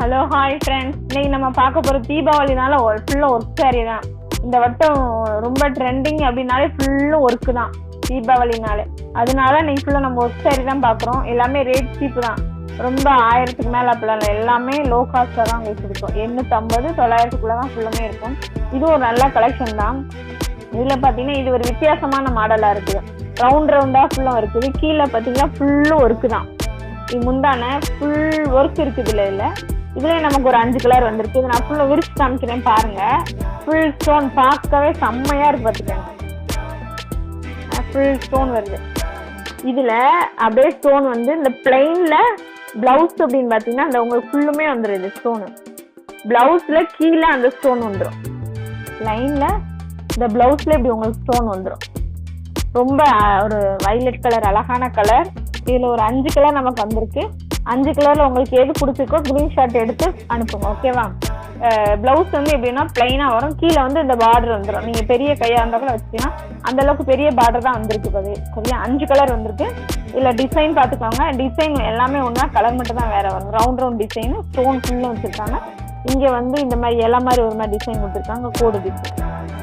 Hello hi friends, இன்னைக்கு நம்ம பார்க்க போகிற தீபாவளினால ஃபுல்லாக ஒர்க் சாரி தான். இந்த வட்டம் ரொம்ப ட்ரெண்டிங் அப்படின்னாலே ஃபுல்லும் ஒர்க்கு தான் தீபாவளினாலே. அதனால இன்னைக்கு ஃபுல்லாக நம்ம ஒர்க் சாரி தான் பார்க்குறோம். எல்லாமே ரேட் சீப்பு தான், ரொம்ப 1000க்கு மேலே அப்படிலாம் இல்லை, எல்லாமே லோ காஸ்ட்டாக தான் உங்களுக்கு இருக்கும். 850 900க்குள்ளே தான் ஃபுல்லுமே இருக்கும். இது ஒரு நல்ல கலெக்ஷன் தான். இதில் பார்த்தீங்கன்னா இது ஒரு வித்தியாசமான மாடலாக இருக்குது. ரவுண்டாக ஃபுல்லாக இருக்குது. கீழே பார்த்தீங்கன்னா ஃபுல்லும் ஒர்க்கு தான். இது முந்தான ஃபுல் ஒர்க் இருக்குது. இதில் இதுலேயே நமக்கு ஒரு 5 கலர் வந்திருக்கு. இது நான் ஃபுல்லாக விரிச்சு காமிக்கிறேன் பாருங்க. ஃபுல் ஸ்டோன் பார்க்கவே செம்மையாக இருக்கு. பார்த்துக்கேன், ஃபுல் ஸ்டோன் வருது. இதில் அப்படியே ஸ்டோன் வந்து இந்த பிளெயினில் ப்ளவுஸ் அப்படின்னு பார்த்தீங்கன்னா அந்த உங்களுக்கு ஃபுல்லுமே வந்துடும். இது ஸ்டோனு ப்ளவுஸில் கீழே அந்த ஸ்டோன் வந்துடும். லைனில் இந்த ப்ளவுஸில் இப்படி உங்களுக்கு ஸ்டோன் வந்துடும். ரொம்ப ஒரு வைலட் கலர், அழகான கலர். இதில் ஒரு 5 கலர் நமக்கு வந்திருக்கு. 5 கலரில் உங்களுக்கு எது பிடிச்சிருக்கோ ஸ்க்ரீன்ஷாட் எடுத்து அனுப்புங்க, ஓகேவா? ப்ளவுஸ் வந்து எப்படின்னா பிளைனாக வரும். கீழே வந்து இந்த பார்டர் வந்துடும். நீங்கள் பெரிய கையாக இருந்தால் கூட வச்சிங்கன்னா அந்தளவுக்கு பெரிய பார்டர் தான் வந்திருக்கு. சரியா? 5 கலர் வந்திருக்கு. இதில் டிசைன் பார்த்துக்கோங்க. டிசைன் எல்லாமே ஒன்றா, கலர் மட்டும் தான் வேறு வரும். ரவுண்ட் டிசைனு ஸ்டோன் ஃபுல்லும் வச்சுருக்காங்க. இங்கே வந்து இந்த மாதிரி எல்லா மாதிரி ஒரு மாதிரி டிசைன் கொடுத்துருக்காங்க. கோடு டிசைன்,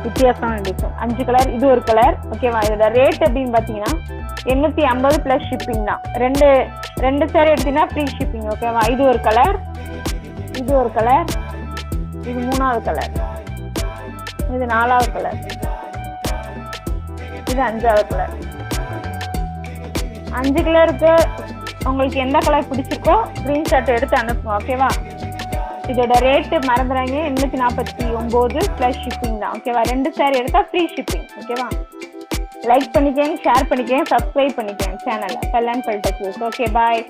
வித்தியாசமான டிசைன். 5 கலர், இது ஒரு கலர், ஓகேவா? இதோட ரேட் அப்படின்னு பார்த்தீங்கன்னா 850 ப்ளஸ் ஷிப்பிங் தான். ரெண்டு சாரி எடுத்தீங்கன்னா ஃப்ரீ ஷிப்பிங், ஓகேவா? இது ஒரு கலர், இது ஒரு கலர், இது 3வது கலர், இது 4வது கலர், இது 5வது கலர். 5 கலருக்கு உங்களுக்கு எந்த கலர் பிடிச்சிருக்கோ ஸ்க்ரீன்ஷாட் எடுத்து அனுப்புங்க, ஓகேவா? இதோட ரேட்டு மறந்துடாங்க, 849 ப்ளஸ் ஷிப்பிங் தான், ஓகேவா? 2 சாரி எடுத்தால் ஃப்ரீ ஷிப்பிங், ஓகேவா? லைக் பண்ணிக்கங்க, ஷேர் பண்ணிக்கங்க, சப்ஸ்கிரைப் பண்ணிக்கங்க சேனலை. கல்யாண் பல்டெக்ஸ். ஓகே, பாய்.